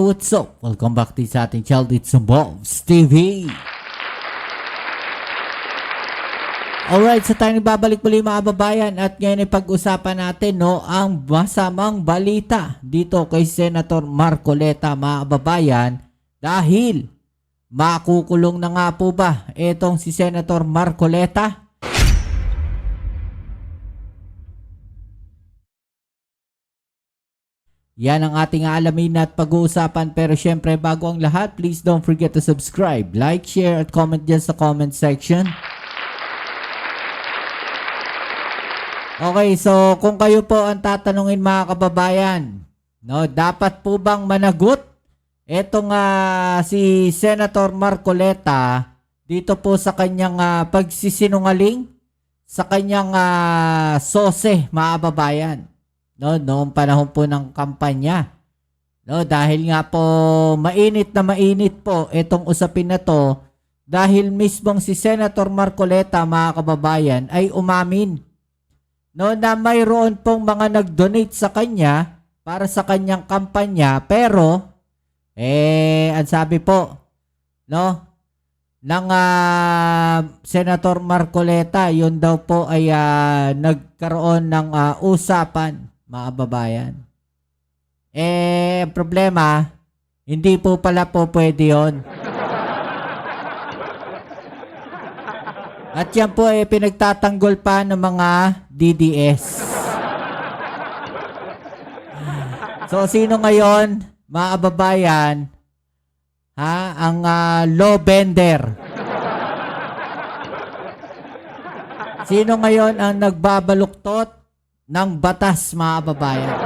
what's up? Welcome back din sa ating channel, it's Bobs TV. Alright, so tayo babalik muli mga kababayan at ngayon ay pag-usapan natin ang masamang balita dito kay Senator Marcoleta mga kababayan dahil makukulong na nga po ba itong si Senator Marcoleta? Yan ang ating aalamin at pag-uusapan, pero syempre bago ang lahat, please don't forget to subscribe, like, share at comment dyan sa comment section. Okay, so kung kayo po ang tatanungin mga kababayan, dapat po bang managot etong si Senator Marcoleta dito po sa kanyang pagsisinungaling sa kanyang sose mga kababayan? Noong panahon po ng kampanya. Dahil nga po mainit po itong usapin na to dahil mismong si Senator Marcoleta mga kababayan ay umamin na mayroon pong mga nag-donate sa kanya para sa kanyang kampanya, pero ang sabi po ng Senator Marcoleta, yun daw po ay nagkaroon ng usapan mga kababayan. Ang problema, hindi po pala po pwede yun. At yan po ay pinagtatanggol pa ng mga DDS. So, sino ngayon, mga kababayan, ang law bender? Sino ngayon ang nagbabaluktot ng batas mga kababayan?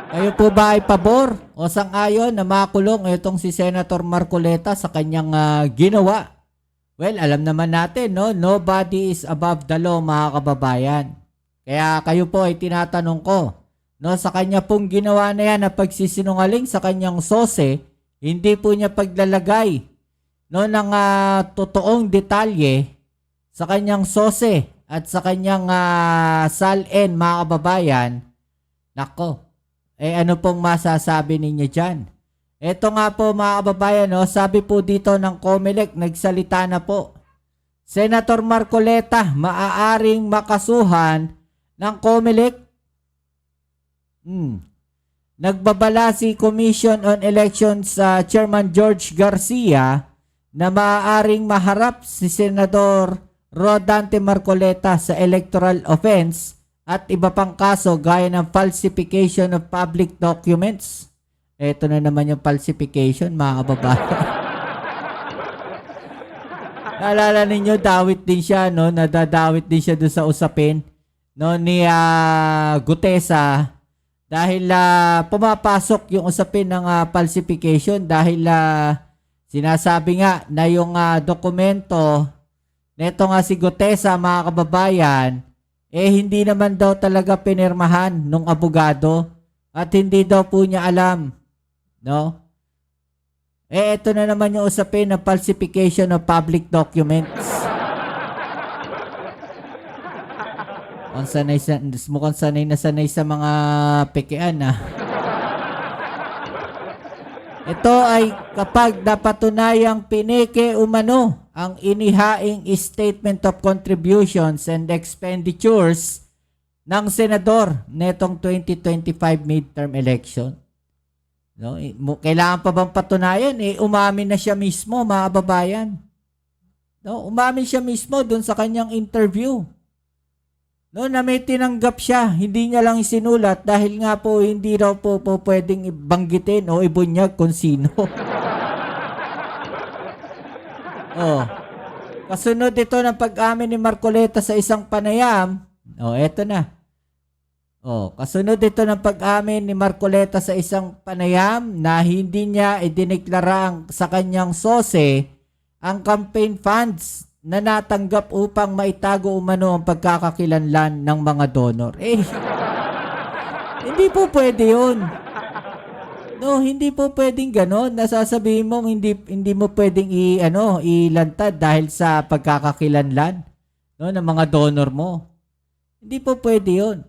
Kayo po ba ay pabor o sang-ayon na makulong itong si Senator Marcoleta sa kanyang ginawa? Well, alam naman natin, nobody is above the law mga kababayan. Kaya kayo po ay tinatanong ko, sa kanya pong ginawa na yan na pagsisinungaling sa kanyang sose, hindi po niya paglalagay ng totoong detalye sa kanyang sose at sa kanyang salin mga kababayan. Nako, ano pong masasabi ninyo dyan? Ito nga po mga kababayan, sabi po dito ng COMELEC, nagsalita na po. Senator Marcoleta, maaaring makasuhan ng COMELEC. Nagbabala si Commission on Elections Chairman George Garcia na maaaring maharap si Senador Rodante Marcoleta sa electoral offense at iba pang kaso gaya ng falsification of public documents. Ito na naman yung falsification mga kababayan. Naalala ninyo, dawit din siya, nadadawit din siya doon sa usapin ni Gutesa dahil pumapasok yung usapin ng falsification dahil sinasabi nga na yung dokumento neto nga si Gutesa mga kababayan, hindi naman daw talaga pinirmahan nung abogado at hindi daw po niya alam. Ito na naman yung usapin ng falsification of public documents. Mukhang sanay na sanay sa mga pekean Ito ay kapag napatunayang pineke umano ang inihaing statement of contributions and expenditures ng senador netong 2025 midterm election. Kailangan pa bang patunayan? Umamin na siya mismo mga kababayan. Umamin siya mismo dun sa kanyang interview. Na may tinanggap siya, hindi niya lang isinulat dahil nga po hindi raw po pwedeng ibanggitin o ibunyag kung sino. Kasunod ito ng pag-amin ni Marcoleta sa isang panayam. Eto na. Kasunod ito ng pag-amin ni Marcoleta sa isang panayam na hindi niya idineklara sa kanyang sose ang campaign funds na natanggap upang maitago umano ang pagkakakilanlan ng mga donor. Hindi po pwede yun. Hindi po pwedeng ganon. Nasasabihin mo hindi mo pwedeng ilantad dahil sa pagkakakilanlan ng mga donor mo. Hindi po pwede yun.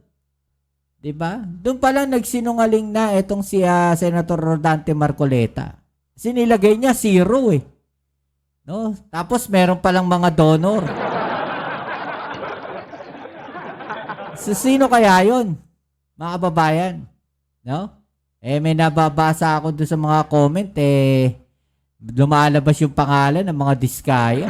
'Di ba? Doon pa lang nagsinungaling na itong si Senator Rodante Marcoleta. Sinilagay niya 0 eh. No? Tapos meron palang mga donor. Sino kaya 'yon? Mga kababayan, no? May nababasa ako doon sa mga comment lumalabas yung pangalan ng mga diskaya.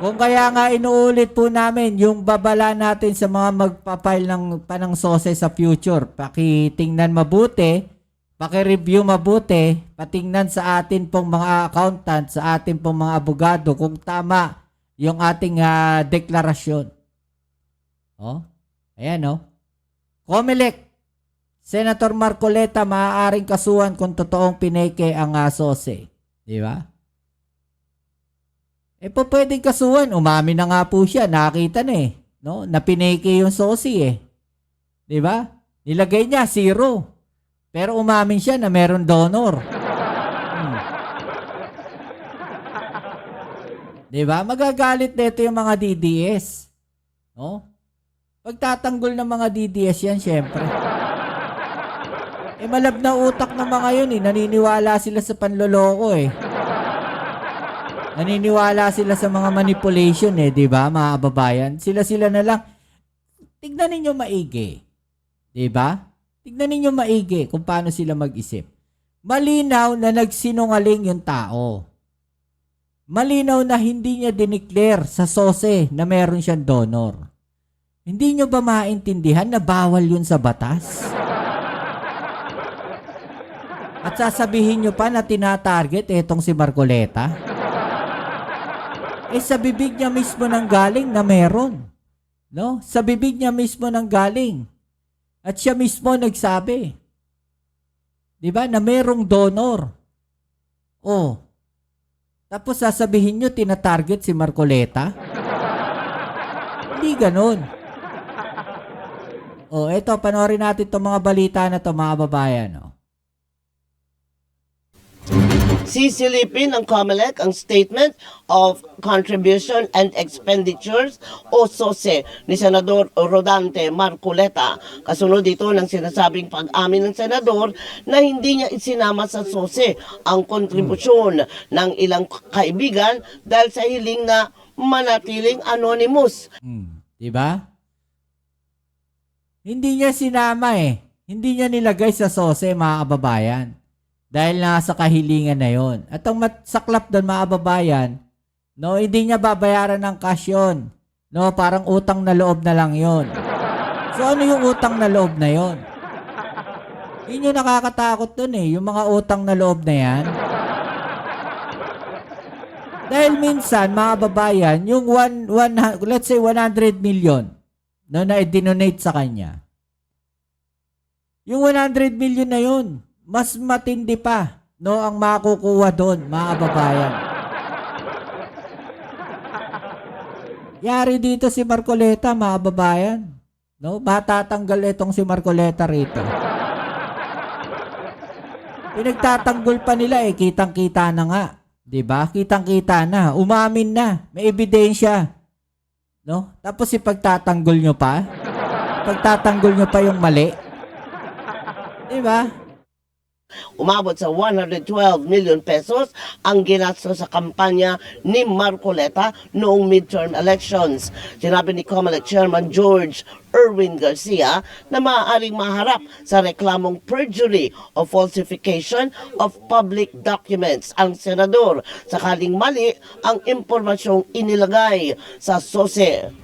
Kung kaya nga inuulit po namin yung babala natin sa mga magpapile ng panang sose sa future, pakitingnan mabuti, paki-review mabuti, patingnan sa atin pong mga accountant, sa atin pong mga abogado kung tama yung ating deklarasyon. Oh, ayan oh. Comelec, Senator Marcoleta maaaring kasuhan kung totoong pineke ang sose. Di ba? Po pwedeng kasuhan. Umamin na nga po siya. Nakita na eh. No? Na pineke yung sosi eh. Di ba? Nilagay niya 0. Pero umamin siya na meron donor. Di ba? Magagalit nito yung mga DDS. No? Pagtatanggol ng mga DDS yan, syempre. Malab na utak ng mga yun eh. Naniniwala sila sa panloloko eh. Naniniwala sila sa mga manipulation eh, 'di ba, mga kababayan? Sila na lang. Tignan ninyo maigi. 'Di ba? Tignan ninyo maigi kung paano sila mag-isip. Malinaw na nagsinungaling yung tao. Malinaw na hindi niya dineclare sa sose na meron siyang donor. Hindi niyo ba maintindihan na bawal yun sa batas? At sasabihin niyo pa na tinatarget etong si Marcoleta? Sa bibig niya mismo nang galing na meron. No? Sa bibig niya mismo nang galing. At siya mismo nagsabi. 'Di ba? Na merong donor. Oh. Tapos sasabihin niyo tinatarget si Marcoleta? Hindi ganoon. Oh, eto panoorin natin 'tong mga balita na 'to, mga babayan, no. Sisilipin ng COMELEC ang Statement of Contribution and Expenditures o SOSE ni Senador Rodante Marcoleta. Kasunod dito ng sinasabing pag-amin ng senador na hindi niya isinama sa SOSE ang kontribusyon ng ilang kaibigan dahil sa hiling na manatiling anonymous. Diba? Hindi niya sinama eh. Hindi niya nilagay sa SOSE, mga kababayan. Dahil nasa kahilingan na yon. At ang saklap doon, mga kababayan, no, hindi niya babayaran ng cash yun. No, parang utang na loob na lang yon. So ano yung utang na loob na yon? Yun yung nakakatakot doon eh, yung mga utang na loob na yan. Dahil minsan, mga kababayan, yung let's say 100 million no, na i-donate sa kanya. Yung 100 million na yun, mas matindi pa, no, ang makukuha doon, mga kababayan. Yari dito si Marcoleta, mga kababayan. No, matatanggal itong si Marcoleta rito. Pinagtatanggol pa nila eh, kitang-kita na nga. 'Di ba? Kitang-kita na, umamin na, may ebidensya. No? Tapos ipagtatanggol nyo pa? Ipagtatanggol nyo pa yung mali? 'Di ba? Umabot sa 112 million pesos ang ginastos sa kampanya ni Marcoleta noong midterm elections. Sinabi ni COMELEC Chairman George Erwin Garcia na maaaring maharap sa reklamong perjury o falsification of public documents ang senador sakaling mali ang impormasyong inilagay sa SOSE.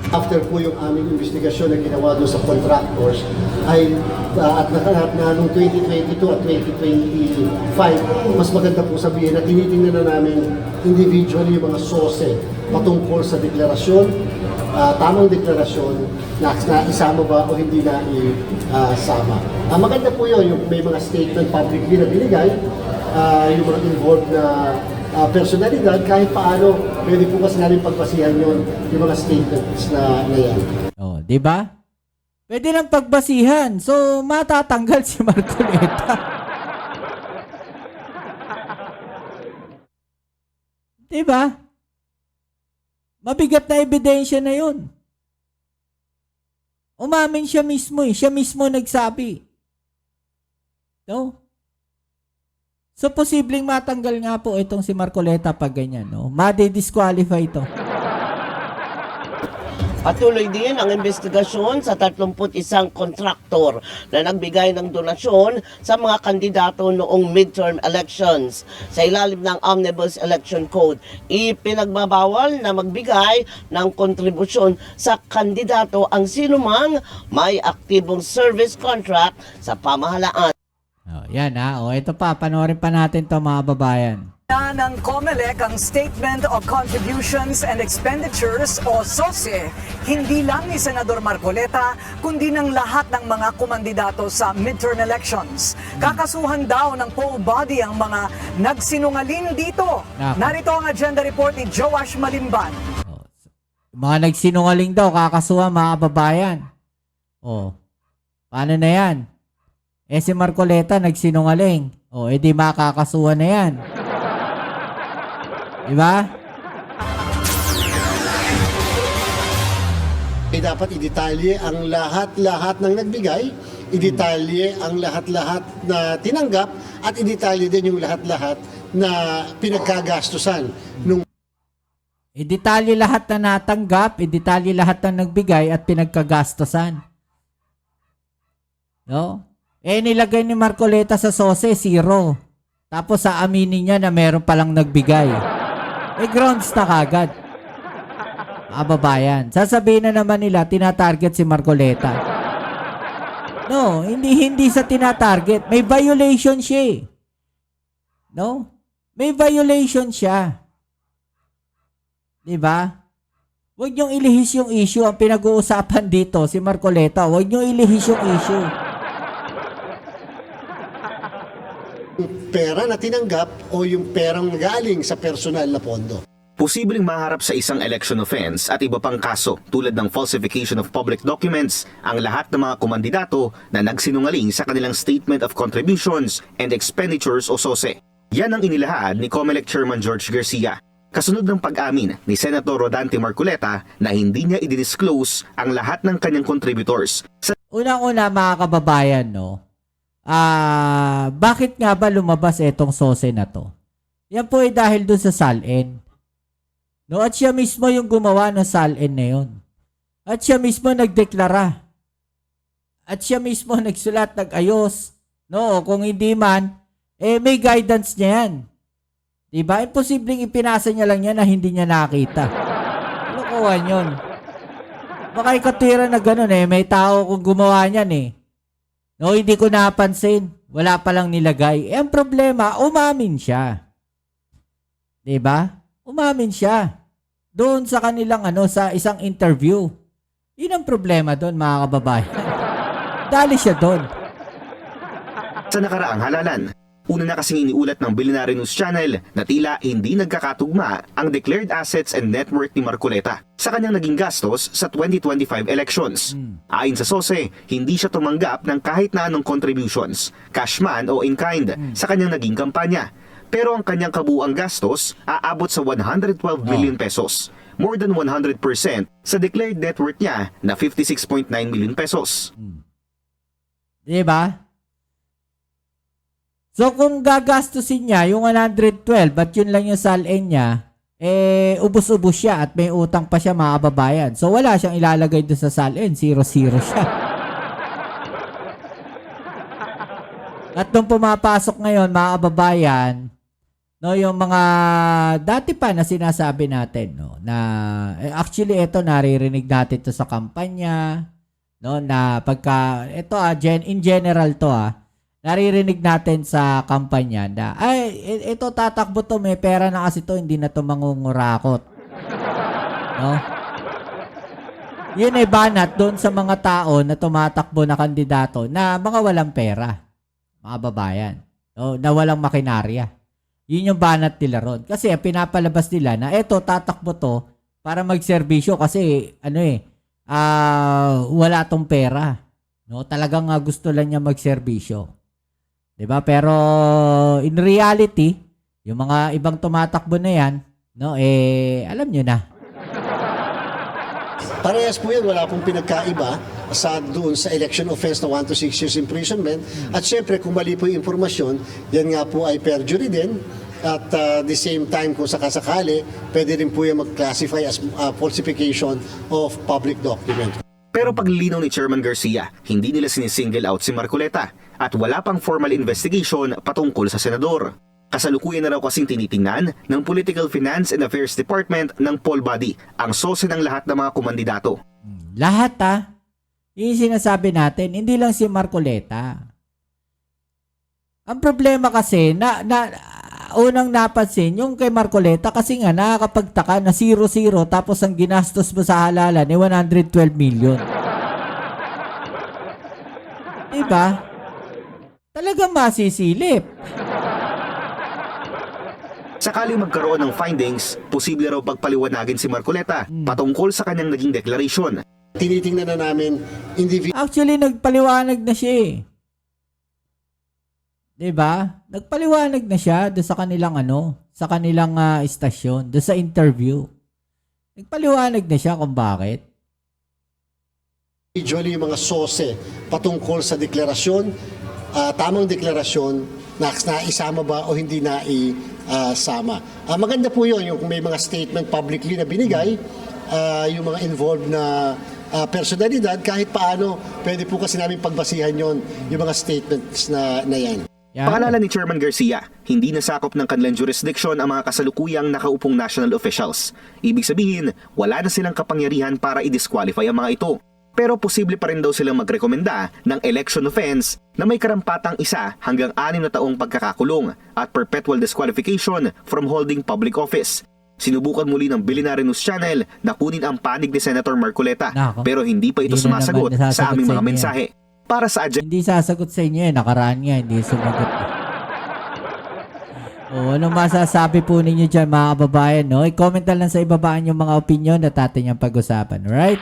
After po yung aming investigasyon na ginawa doon sa contractors ay at nakalap na noong 2022 at 2025, mas maganda po sabihin na tinitingnan na namin individually yung mga SOSE patungkol sa deklarasyon, tamang deklarasyon na isama ba o hindi na isama. Maganda po yun, yung may mga statement publicly na binigay, yung mga involved na personalidad, kahit paano, pwede po kasi namin pagbasihan yun, yung mga statements na yan. Oh, di ba? Pwede lang pagbasihan. So, matatanggal si Marcoleta. Di ba? Mabigat na ebidensya na yun. Umamin siya mismo eh. Siya mismo nagsabi. No? So, posibleng matanggal nga po itong si Marcoleta pag ganyan, no? Madi-disqualify ito. Patuloy din ang investigasyon sa 31 kontraktor na nagbigay ng donasyon sa mga kandidato noong midterm elections. Sa ilalim ng Omnibus Election Code, ipinagbabawal na magbigay ng kontribusyon sa kandidato ang sinumang may aktibong service contract sa pamahalaan. Oh, yan ha. O, ito pa. Panoorin pa natin to mga babayan. ng COMELEC ang Statement of Contributions and Expenditures o SOSE, hindi lang ni Senador Marcoleta, kundi ng lahat ng mga kumandidato sa midterm elections. Kakasuhan daw ng poll body ang mga nagsinungaling dito. Nako. Narito ang agenda report ni Joash Malimban. Oh, mga nagsinungaling daw, kakasuhan mga babayan. Oh, paano na yan? Eh si Marcoleta nagsinungaling. Oh, edi makakasuhan na yan. Diba? Dapat idetalye ang lahat-lahat ng nagbigay, idetalye ang lahat-lahat na tinanggap, at idetalye din yung lahat-lahat na pinagkagastusan nung Idetalye lahat na natanggap, idetalye lahat na nagbigay at pinagkagastosan. No? Eh nilagay ni Marcoleta sa SOSE, 0. Tapos sa aminin niya na meron palang nagbigay. Eh grounds na kagad. Babayan. Sasabihin na naman nila, tinatarget si Marcoleta. No, hindi sa tinatarget. May violation siya eh. No? May violation siya. Diba? Huwag niyong ilihis yung issue. Ang pinag-uusapan dito, si Marcoleta. Huwag niyong ilihis yung issue. pera na tinanggap o yung perang galing sa personal na pondo. Posibleng maharap sa isang election offense at iba pang kaso tulad ng falsification of public documents ang lahat ng mga kumandidato na nagsinungaling sa kanilang Statement of Contributions and Expenditures o SOSE. Yan ang inilahad ni COMELEC Chairman George Garcia. Kasunod ng pag-amin ni Senator Rodante Marcoleta na hindi niya i-disclose ang lahat ng kanyang contributors. Unang-una mga kababayan, no? Bakit nga ba lumabas itong SOSE na to? Yan po ay dahil dun sa SALN. No, at siya mismo yung gumawa ng SALN na yun. At siya mismo nagdeklara. At siya mismo nagsulat, nag-ayos. No, kung hindi man, may guidance niya yan. Diba? Imposibleng ipinasa niya lang yan na hindi niya nakita. Lokohan yun. Baka ikatwira na ganun may tao kung gumawa niyan No, hindi ko napansin. Wala palang nilagay. Ang problema, umamin siya. Diba? Umamin siya. Doon sa kanilang sa isang interview. Yun ang problema doon, mga kababayan. Dali siya doon. Sa nakaraang halalan, una na kasing iniulat ng Billionaire News Channel na tila hindi nagkakatugma ang declared assets and net worth ni Marcoleta sa kanyang naging gastos sa 2025 elections. Ayon sa SOSE, hindi siya tumanggap ng kahit na anong contributions, cash man o in-kind, sa kanyang naging kampanya. Pero ang kanyang kabuuang gastos aabot sa 112 million pesos, more than 100% sa declared net worth niya na 56.9 million pesos. Diba? So kung gagastusin niya yung 112 at yun lang yung salin niya, ubus-ubus siya at may utang pa siya, mga kababayan. So wala siyang ilalagay doon sa salin, 0-0 siya. At nung pumapasok ngayon, mga kababayan, no, yung mga dati pa na sinasabi natin, no, na actually ito naririnig natin to sa kampanya, no, na pagka ito in general to naririnig natin sa kampanya na ito tatakbo to, may pera na kasi to, hindi na to mangungurakot. No? Yun ay banat doon sa mga tao na tumatakbo na kandidato na mga walang pera, mga babayan, no, na walang makinarya. Yun yung banat nila ron. Kasi pinapalabas nila na eto tatakbo to para magserbisyo kasi wala tong pera. No, talagang gusto lang niya magserbisyo. 'Di ba? Pero in reality, yung mga ibang tumatakbo na yan, no, alam niyo na. Parehas po yan, wala pong pinagkaiba. doon sa election offense na 1 to 6 years imprisonment. At syempre, kung mali po yung informasyon, yan nga po ay perjury din. At the same time, kung sakasakali, pwede rin po yung mag-classify as falsification of public document. Pero paglilinaw ni Chairman Garcia, hindi nila sinisingle out si Marcoleta at wala pang formal investigation patungkol sa senador. Kasalukuyan na raw kasing tinitingnan ng Political Finance and Affairs Department ng poll body ang sose ng lahat ng mga kumandidato. Lahat yung sinasabi natin, hindi lang si Marcoleta. Ang problema kasi, unang napansin, yung kay Marcoleta kasi nga nakakapagtaka na 0-0 tapos ang ginastos mo sa halalan ay 112 million. Diba? Talagang masisilip. Sakaling magkaroon ng findings, posible raw pagpaliwanagin si Marcoleta patungkol sa kanyang naging deklarasyon. Tinitingnan na namin individual. Actually, nagpaliwanag na siya eh. Diba? Nagpaliwanag na siya doon sa kanilang sa kanilang istasyon, doon sa interview. Nagpaliwanag na siya kung bakit. Individually yung mga sose patungkol sa deklarasyon, tamang deklarasyon na isama ba o hindi na isama. Maganda po yun, yung may mga statement publicly na binigay, yung mga involved na personalidad, kahit paano, pwede po kasi namin pagbasihan yon yung mga statements na yan. Yan. Paalala ni Chairman Garcia, hindi nasakop ng kanilang jurisdiction ang mga kasalukuyang nakaupong national officials. Ibig sabihin, wala na silang kapangyarihan para i-disqualify ang mga ito. Pero posible pa rin daw silang magrekomenda ng election offense na may karampatang 1 hanggang 6 na taong pagkakakulong at perpetual disqualification from holding public office. Sinubukan muli ng Billionaire News Channel na kunin ang panig ni Senator Marcoleta, Nako. pero hindi pa ito Hindi na sumasagot naman sa aming nasasagot sa mga inyo. mensahe. Para sa agenda Hindi sasagot sa inyo eh. Nakaraan nga, hindi sumagot. Anong masasabi po ninyo dyan mga kababayan, no? I-comment na lang sa ibabaan yung mga opinion na ating yung pag-usapan, right?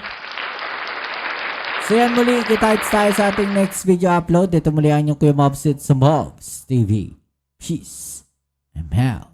So yan muli, kita tayo sa ating next video upload. Ito muli ang inyong Kuya Mobs sa Mobs TV. Peace and health.